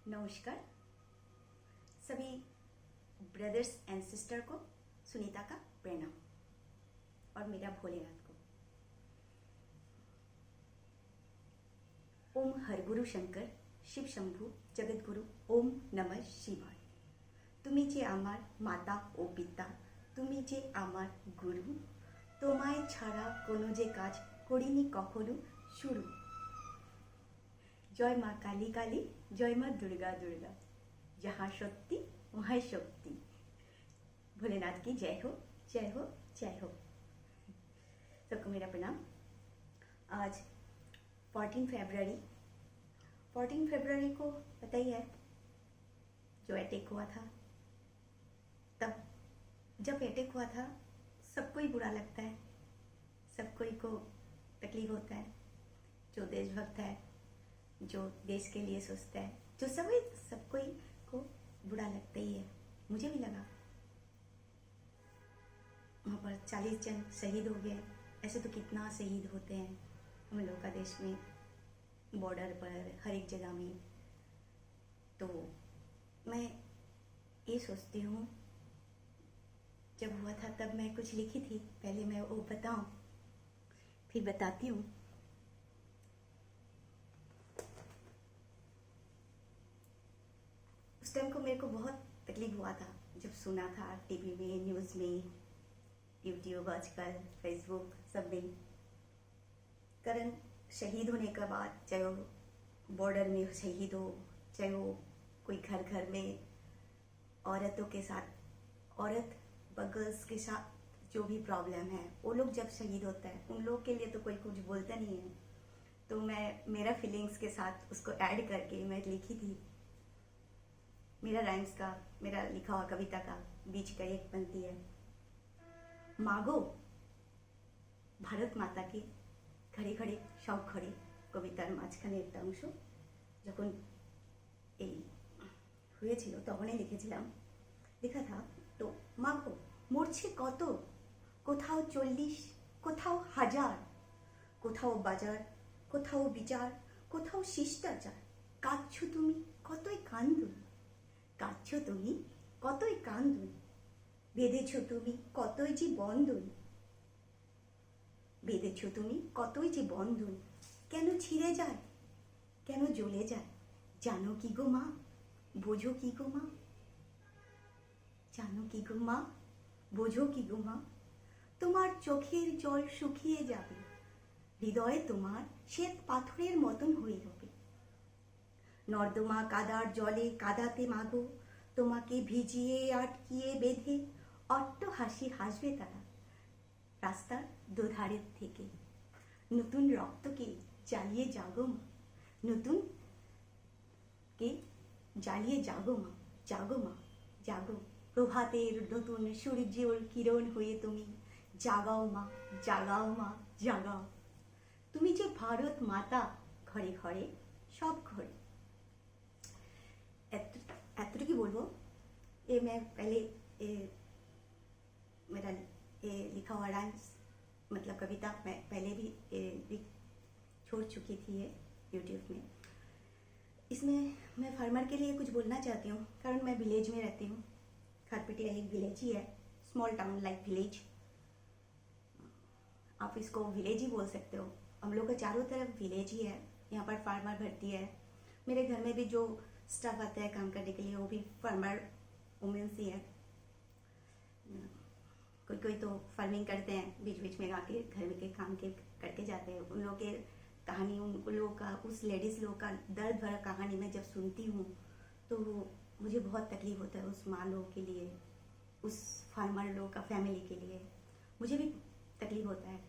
नमस्कार सभी brothers and sister को सुनीता का प्रणाम और मेरा भोलेनाथ को। ओम हरगुरु शंकर शिव शंभु जगत गुरु ओम नमः शिवाय। তুমি যে আমার মাতা ও পিতা, তুমি যে আমার গুরু, তোমায় ছাড়া কোনো যে কাজ করিনি কখনো শুরু। জয় মা কালী কালী, জয় মা दुर्गा दुर्गा, जहाँ शक्ति वहाँ शक्ति। भोलेनाथ की जय हो जय हो जय हो। सबको मेरा प्रणाम। आज 14 फरवरी को पता ही है जो अटैक हुआ था। तब जब अटैक हुआ था सबको ही बुरा लगता है, सबको ही को तकलीफ होता है। जो देशभक्त है, जो देश के लिए सोचता है, जो सबको ही को बुरा लगता ही है। मुझे भी लगा। वहाँ पर 40 जन शहीद हो गए। ऐसे तो कितना शहीद होते हैं हम लोग का देश में, बॉर्डर पर हर एक जगह में। तो मैं ये सोचती हूँ, जब हुआ था तब मैं कुछ लिखी थी, पहले मैं वो बताऊँ फिर बताती हूँ। उस टाइम को मेरे को बहुत तकलीफ हुआ था जब सुना था टीवी में, न्यूज़ में, यूट्यूब, आजकल फेसबुक सब में। कारण शहीद होने के बाद, चाहे वो बॉर्डर में शहीद हो, चाहे वो कोई घर घर में औरतों के साथ, औरत बगल्स के साथ जो भी प्रॉब्लम है, वो लोग जब शहीद होता है उन लोग के लिए तो कोई कुछ बोलता नहीं है। तो मैं मेरा फीलिंग्स के साथ उसको ऐड करके मैं लिखी थी। मेरा राइम्स का, मेरा लिखा हुआ कविता का बीच का एक पंक्ति है। मागो भारत माता के खड़े खड़े সব ঘরে, কবিতার মাঝখানে একটা অংশ যখন এই হয়েছিল তখনই লিখেছিলাম। লেখা था তো মাগো মরছে কত, কোথাও 40, কোথাও 1000, কোথাও বাজার, কোথাও বিচার, কোথাও শিষ্টাচার। কাঁদছো তুমি কতই কান্দুন, কাঁদছো তুমি কতই কান্দুন, বেঁধেছো তুমি কতই যে বন্ধন, বেঁধেছো তুমি কতই যে বন্ধন। কেন ছিঁড়ে যায়, কেন জ্বলে যায়, জানো কি গো মা, বোঝো কি গো মা, জানো কি গো মা, বোঝো কি গো মা। তোমার চোখের জল শুকিয়ে যাবে, হৃদয়ে তোমার শ্বেত পাথরের মতন হয়ে রবে। নর্দমা কাদার জলে কাদাতে মাগো, তোমাকে ভিজিয়ে আটকিয়ে বেঁধে অট্ট হাসি হাসবে তারা রাস্তার দুধারের থেকে। নতুন রক্তকে জ্বালিয়ে জাগো মা, নতুন কে জ্বালিয়ে জাগো মা, জাগো মা জাগো। প্রভাতের নতুন সূর্যের কিরণ হয়ে তুমি জাগাও মা, জাগাও মা জাগাও। তুমি যে ভারত মাতা, ঘরে ঘরে সব ঘরে। एतटुकू बोलबो। ये मैं पहले मेरा लिखा हुआ राइम्स मतलब कविता मैं पहले भी छोड़ चुकी थी ये यूट्यूब में। इसमें मैं फार्मर के लिए कुछ बोलना चाहती हूँ, कारण मैं विलेज में रहती हूँ। खारपेटिया एक विलेज ही है, स्मॉल टाउन लाइक विलेज। आप इसको विलेज ही बोल सकते हो। हम लोग का चारों तरफ विलेज ही है। यहाँ पर फार्मर भर्ती है। मेरे घर में भी जो स्टाफ आता है काम करने के लिए वो भी फार्मर वुमेन्स ही है। कोई कोई तो फार्मिंग करते हैं, बीच बीच में आके घर में के काम के करके जाते हैं। उन लोगों के कहानी, उन लोगों का, उस लेडीज़ लोग का दर्द भरा कहानी मैं जब सुनती हूँ तो मुझे बहुत तकलीफ होता है। उस माँ लोग के लिए, उस फार्मर लोग का फैमिली के लिए मुझे भी तकलीफ होता है।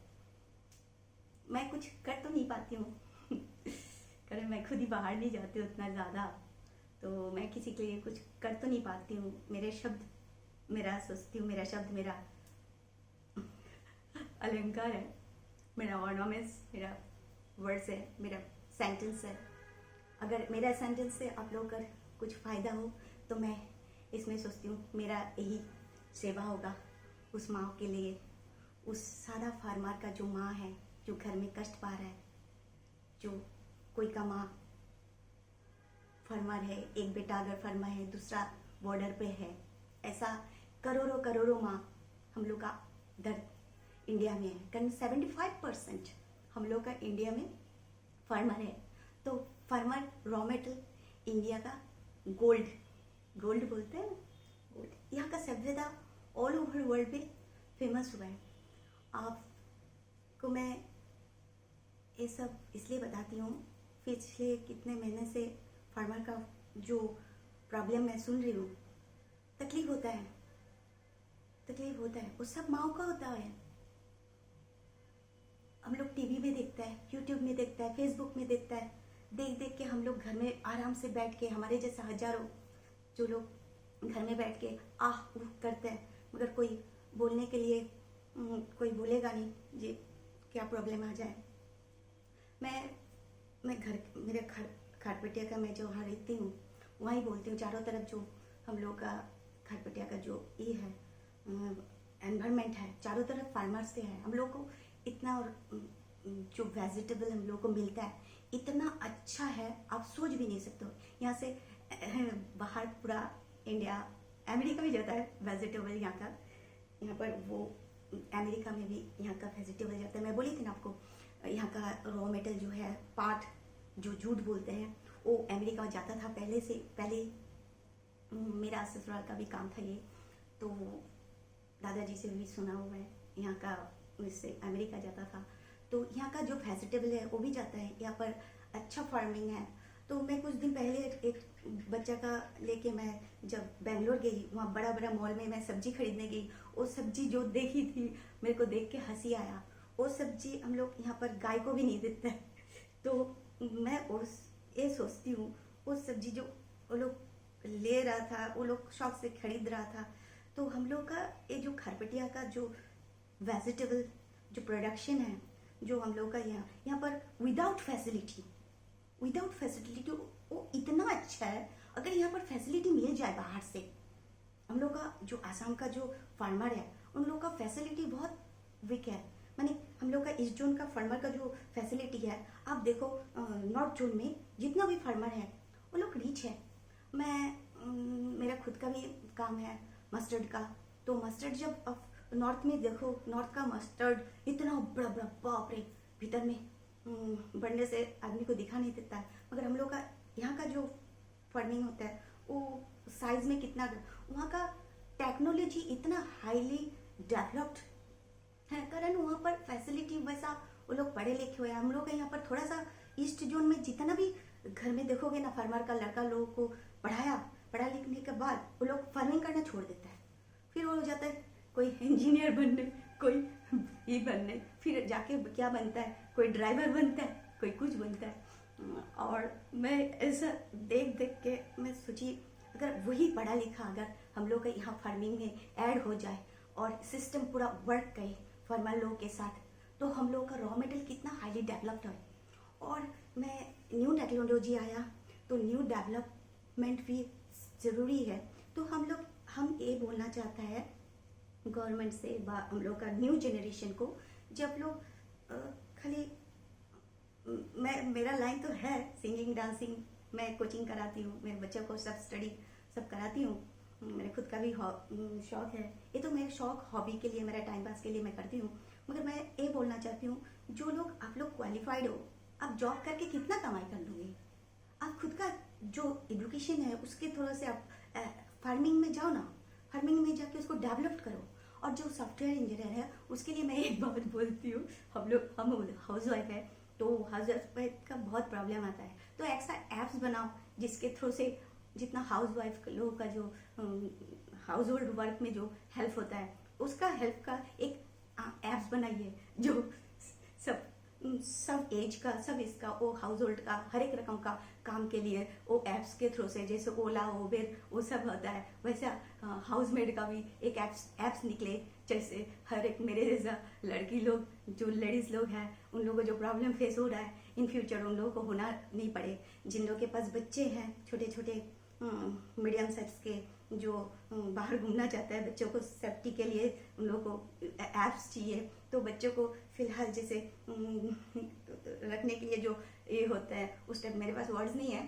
मैं कुछ कर तो नहीं पाती हूँ कारण मैं खुद ही बाहर नहीं जाती हूँ उतना ज़्यादा, तो मैं किसी के लिए कुछ कर तो नहीं पाती हूँ। मेरे शब्द, मेरा सोचती हूँ, मेरा शब्द मेरा अलंकार है, मेरा ऑर्नामेंट्स, मेरा वर्ड्स है, मेरा सेंटेंस है। अगर मेरा सेंटेंस से आप लोग का कुछ फ़ायदा हो तो मैं इसमें सोचती हूँ मेरा यही सेवा होगा उस माँ के लिए, उस सारा फार्मर का जो माँ है, जो घर में कष्ट पा रहा है, जो कोई का माँ फार्मर है, एक बेटा अगर फार्मर है दूसरा बॉर्डर पे है, ऐसा करोड़ों करोड़ों माँ हम लोग का दर्द इंडिया में है। कारण 75% हम लोग का इंडिया में फार्मर है। तो फार्मर रॉ मेटेरियल इंडिया का गोल्ड बोलते हैं, गोल्ड। यहाँ का सभ्यता ऑल ओवर वर्ल्ड में फेमस हुआ है। आपको मैं ये सब इसलिए बताती हूँ, पिछले कितने महीने से फार्मर का जो प्रॉब्लम मैं सुन रही हूँ, तकलीफ होता है, वो सब माओ का होता है। हम लोग टीवी में देखता है, यूट्यूब में देखता है, फेसबुक में देखता है, देख के हम लोग घर में आराम से बैठ के, हमारे जैसा हजारों जो लोग घर में बैठ के आह उह करते हैं, मगर कोई बोलने के लिए कोई बोलेगा नहीं जी क्या प्रॉब्लम आ जाए। मैं मेरे खाटपटिया का मैं जो वहाँ रहती हूँ वहीं बोलती हूँ, चारों तरफ जो हम लोग का खाटपटिया का जो ये है एनवायरनमेंट है, चारों तरफ फार्मर से है। हम लोग को इतना और जो वेजिटेबल हम लोग को मिलता है इतना अच्छा है, आप सोच भी नहीं सकते हो। यहाँ से बाहर पूरा इंडिया, अमेरिका भी जाता है वेजिटेबल यहाँ का, यहाँ पर वो अमेरिका में भी यहाँ का वेजिटेबल जाता है। मैं बोली थी ना आपको, यहाँ का रॉ मेटेरियल जो है, पाट जो जूट बोलते हैं, वो अमेरिका में जाता था पहले मेरा ससुराल का भी काम था ये, तो दादाजी से भी सुना हुआ है, यहाँ का इससे अमेरिका जाता था। तो यहाँ का जो वेजिटेबल है वो भी जाता है, यहाँ पर अच्छा फार्मिंग है। तो मैं कुछ दिन पहले एक बच्चा का लेके मैं जब बेंगलोर गई, वहाँ बड़ा मॉल में मैं सब्जी खरीदने गई, वो सब्जी जो देखी थी मेरे को देख के हंसी आया। वो सब्जी हम लोग यहाँ पर गाय को भी नहीं देते हैं। तो मैं ये सोचती हूँ, वो सब्जी जो वो लोग ले रहा था, वो लोग शौक से खरीद रहा था, तो हम लोग का ये जो खारपेटिया का जो वेजिटेबल जो प्रोडक्शन है, जो हम लोग का यहाँ पर विदाउट फैसिलिटी वो इतना अच्छा है। अगर यहाँ पर फैसिलिटी मिल जाए बाहर से, हम लोग का जो आसाम का जो फार्मर है उन लोग का फैसिलिटी बहुत वीक है। माने हम लोग का ईस्ट जोन का फार्मर का जो फैसिलिटी है, आप देखो नॉर्थ जोन में जितना भी फार्मर है वो लोग रिच है। मेरा खुद का भी काम है मस्टर्ड का, तो मस्टर्ड जब नॉर्थ में देखो, नॉर्थ का मस्टर्ड इतना बड़ा बाप रे, भीतर में बढ़ने से आदमी को दिखा नहीं देता है। मगर हम लोग का यहाँ का जो फार्मिंग होता है वो साइज में कितना, वहाँ का टेक्नोलॉजी इतना हाईली डेवलप्ड है, कारण वहाँ पर फैसिलिटी वैसा वो लोग पढ़े लिखे हुए हैं। हम लोग का यहाँ पर थोड़ा सा ईस्ट जोन में जितना भी घर में देखोगे ना, फार्मर का लड़का लोगों को पढ़ा लिखने के बाद वो लोग फार्मिंग करना छोड़ देता है, फिर वो हो जाता है कोई इंजीनियर बनने, कोई ये बनने, फिर जाके क्या बनता है, कोई ड्राइवर बनता है, कोई कुछ बनता है। और मैं ऐसा देख के मैं सोची, अगर वही पढ़ा लिखा अगर हम लोग का यहाँ फार्मिंग में ऐड हो जाए और सिस्टम पूरा वर्क करे फार्मर लोगों के साथ, तो हम लोग का रॉ मटेरियल कितना हाईली डेवलप्ड है। और मैं न्यू टेक्नोलॉजी आया तो न्यू डेवलपमेंट भी ज़रूरी है। तो हम ये बोलना चाहता है गवर्नमेंट से, हम लोग का न्यू जनरेशन को, जब लोग खाली मेरा लाइन तो है सिंगिंग डांसिंग, मैं कोचिंग कराती हूँ, मेरे बच्चों को सब स्टडी सब कराती हूँ, मेरे खुद का भी शौक है, ये तो मेरे शौक हॉबी के लिए, मेरा टाइम पास के लिए मैं करती हूँ। मगर मैं ये बोलना चाहती हूँ, जो लोग आप लोग क्वालिफाइड हो, आप जॉब करके कितना कमाई कर लोगे, आप खुद का जो एजुकेशन है उसके थोड़ा से आप फार्मिंग में जाओ ना, फार्मिंग में जाके उसको डेवलप करो। और जो सॉफ्टवेयर इंजीनियर है उसके लिए मैं एक बात बोलती हूँ, हम हाउस वाइफ है तो हाउस वाइफ का बहुत प्रॉब्लम आता है, तो ऐसा ऐप्स बनाओ जिसके थ्रू से जितना हाउस वाइफ लोगों का जो हाउस होल्ड वर्क में जो हेल्प होता है उसका हेल्प का एक ऐप्स बनाइए, जो सब एज का, सब इसका, वो हाउस होल्ड का हर एक रकम का काम के लिए वो ऐप्स के थ्रू से, जैसे ओला उबेर वो सब होता है, वैसा हाउस मेड का भी एक ऐप्स निकले, जैसे हर एक मेरे जैसा लड़की लोग, जो लेडीज लोग हैं, उन लोगों को जो प्रॉब्लम फेस हो रहा है इन फ्यूचर उन लोगों को होना नहीं पड़े। जिन लोगों के पास बच्चे हैं छोटे छोटे मीडियम साइज के, जो बाहर घूमना चाहता है, बच्चों को सेफ्टी के लिए उन लोगों को ऐप्स चाहिए, तो बच्चों को फिलहाल जैसे रखने के लिए जो ये होता है, उस टाइप मेरे पास वर्ड्स नहीं है,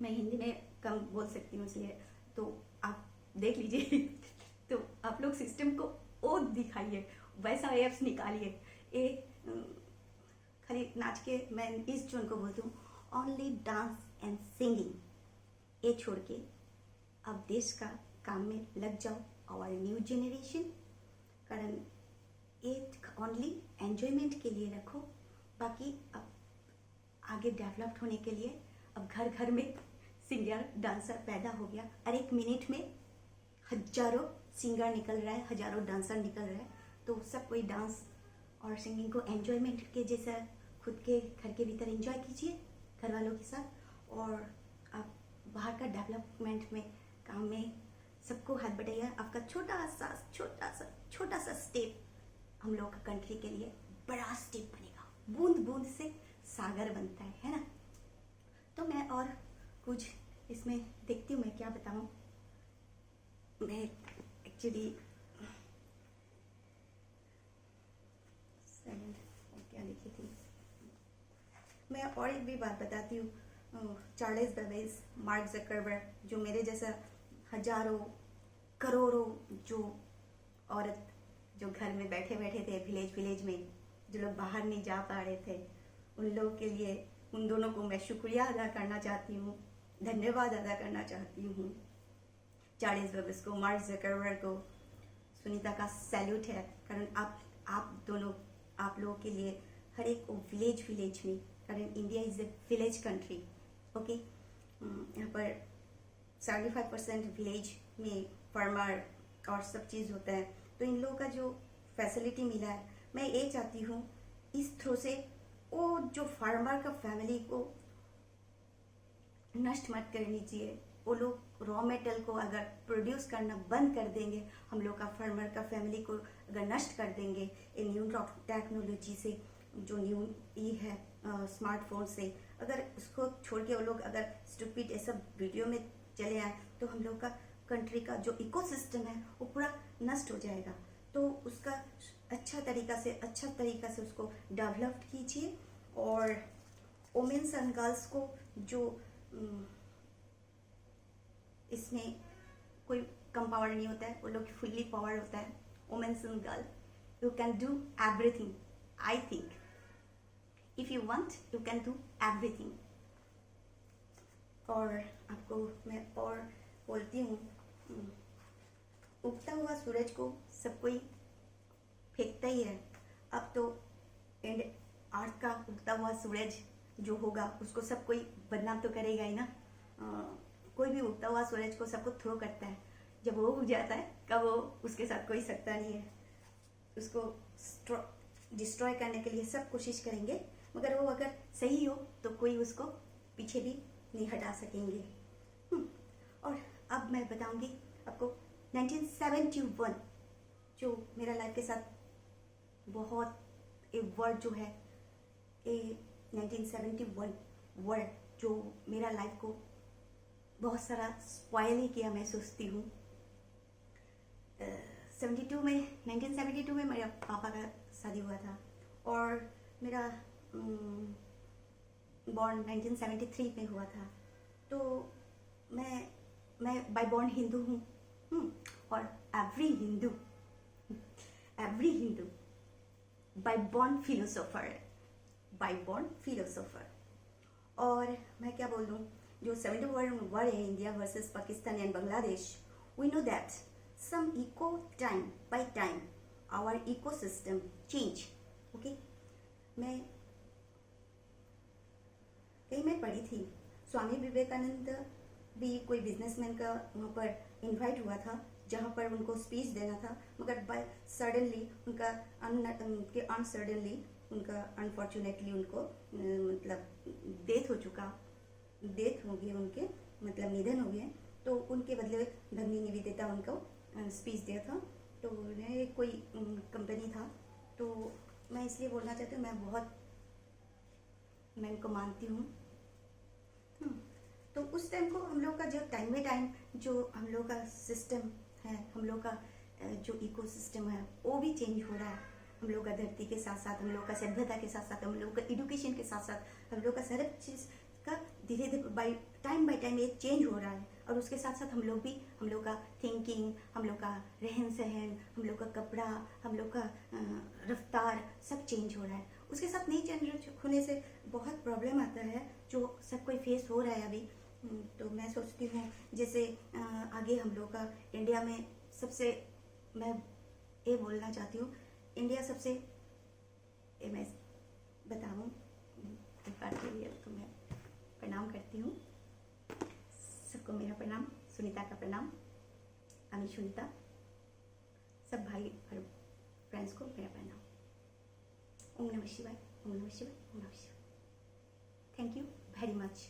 मैं हिंदी में कम बोल सकती हूँ, इसलिए तो आप देख लीजिए। तो आप लोग सिस्टम को ओ दिखाइए, वैसा एप्स निकालिए। ये खाली नाच के मैं इस जोन को बोलती हूँ, ओनली डांस एंड सिंगिंग, ये छोड़ के अब देश का काम में लग जाओ, आवर न्यू जेनरेशन। कारण ये ओनली एंजॉयमेंट के लिए रखो, बाकी अब आगे डेवलप्ड होने के लिए अब घर घर में सिंगर डांसर पैदा हो गया, और एक मिनट में हजारों सिंगर निकल रहा है, हजारों डांसर निकल रहा है। तो सब कोई डांस और सिंगिंग को एंजॉयमेंट के जैसा खुद के घर के भीतर एंजॉय कीजिए घर वालों के साथ, और आप बाहर का डेवलपमेंट में काम में सबको हाथ बढ़ाइए। आपका छोटा सा स्टेप हम लोग का कंट्री के लिए बड़ा स्टेप बनेगा। बूंद बूंद से सागर बनता है ना। तो मैं और कुछ इसमें देखती हूँ, मैं क्या बताऊँ। मैं एक्चुअली क्या लिखी थी, मैं और एक भी बात बताती हूँ। चार्ल्स बेबेज, मार्क जकरबर्ग, जो मेरे जैसा हजारों करोड़ों जो औरत जो घर में बैठे बैठे थे विलेज में, जो लोग बाहर नहीं जा पा रहे थे, उन लोगों के लिए, उन दोनों को मैं शुक्रिया अदा करना चाहती हूँ, धन्यवाद अदा करना चाहती हूँ। चार्ल्स बेबेज को, मार्क जकरबर्ग को, सुनीता का सैल्यूट है। कारण आप दोनों, आप लोगों के लिए हर एक विलेज में, कारण India is a village country, okay. यहाँ पर 75% विलेज में फार्मर और सब चीज़ होता है। तो इन लोगों का जो फैसिलिटी मिला है, मैं ये चाहती हूँ इस थ्रू से वो जो फार्मर का फैमिली को नष्ट मत करनी चाहिए। वो लोग रॉ मेटेरियल को अगर प्रोड्यूस करना बंद कर देंगे, हम लोग का फार्मर का फैमिली को अगर नष्ट कर देंगे इन न्यू टेक्नोलॉजी से, जो न्यू ये है स्मार्टफोन से, अगर उसको छोड़ के वो लोग अगर स्टूपिड ऐसा वीडियो में चले आए, तो हम लोग का कंट्री का जो इकोसिस्टम है वो पूरा नष्ट हो जाएगा। तो उसका अच्छा तरीका से उसको डेवलप कीजिए। और वुमेन्स एंड गर्ल्स को जो इसमें कोई कम पावर नहीं होता है, वो लोग फुल्ली पावर होता है। Womens and girl, you can do everything. I think if you want you can do everything. और आपको मैं और बोलती हूँ, उगता हुआ सूरज को सब कोई फेंकता ही है। अब तो एंड अर्थ का उगता हुआ सूरज जो होगा उसको सब कोई बदनाम तो करेगा ही ना। कोई भी उगता हुआ सूरज को सबको थ्रो करता है, जब वो उग जाता है कब वो उसके साथ कोई सकता नहीं है। उसको डिस्ट्रॉय करने के लिए सब कोशिश करेंगे, मगर वो अगर सही हो तो कोई उसको पीछे भी नहीं हटा सकेंगे। और अब मैं बताऊंगी आपको 1971 जो मेरा लाइफ के साथ बहुत एक वर्ड जो है, ये 1971 वर्ड जो मेरा लाइफ को बहुत सारा स्पॉइल ही किया, मैं सोचती हूँ। 1972 में मेरे पापा का शादी हुआ था, और मेरा बॉर्न 1973 में हुआ था। तो मैं बाय बॉर्न हिंदू हूँ, और every Hindu by born philosopher. और मैं क्या बोल दूँ, जो 71 वर्ड है India versus Pakistan and Bangladesh, we know that some eco time by time our ecosystem change, okay. मैं कहीं मैं पढ़ी थी, स्वामी विवेकानंद भी कोई बिजनेसमैन का वहाँ पर इनवाइट हुआ था, जहाँ पर उनको स्पीच देना था, मगर बाय सडनली उनका अनसडनली उनका अनफॉर्चुनेटली उनको मतलब डेथ हो गई, उनके मतलब निधन हो गए। तो उनके बदले भगिनी निवेदिता उनको स्पीच दिया था। तो कोई कंपनी था, तो मैं इसलिए बोलना चाहती हूँ, मैं इनको मानती हूँ। तो उस टाइम को हम लोग का जो टाइम बाई टाइम जो हम लोग का सिस्टम है, हम लोग का जो इकोसिस्टम है वो भी चेंज हो रहा है। हम लोग का धरती के साथ साथ, हम लोग का सभ्यता के साथ साथ, हम लोग का एजुकेशन के साथ साथ, हम लोग का सारे चीज़ का धीरे धीरे बाई टाइम ये चेंज हो रहा है, और उसके साथ साथ हम लोग भी, हम लोग का थिंकिंग, हम लोग का रहन सहन, हम लोग का कपड़ा, हम लोग का रफ्तार सब चेंज हो रहा है। उसके साथ नई जनरेशन होने से बहुत प्रॉब्लम आता है जो सब कोई फेस हो रहा है अभी। तो मैं सोचती हूँ जैसे आगे हम लोग का इंडिया में सबसे, मैं ये बोलना चाहती हूँ, इंडिया सबसे, ये मैं बताऊँ एक बार के लिए, तो मैं प्रणाम करती हूँ सबको, मेरा प्रणाम, सुनीता का प्रणाम, अमी सुनीता, सब भाई और फ्रेंड्स को मेरा प्रणाम। ओम नमः शिवाय, ओम नमः शिवाय, ओम नमः शिवाय। Thank you very much.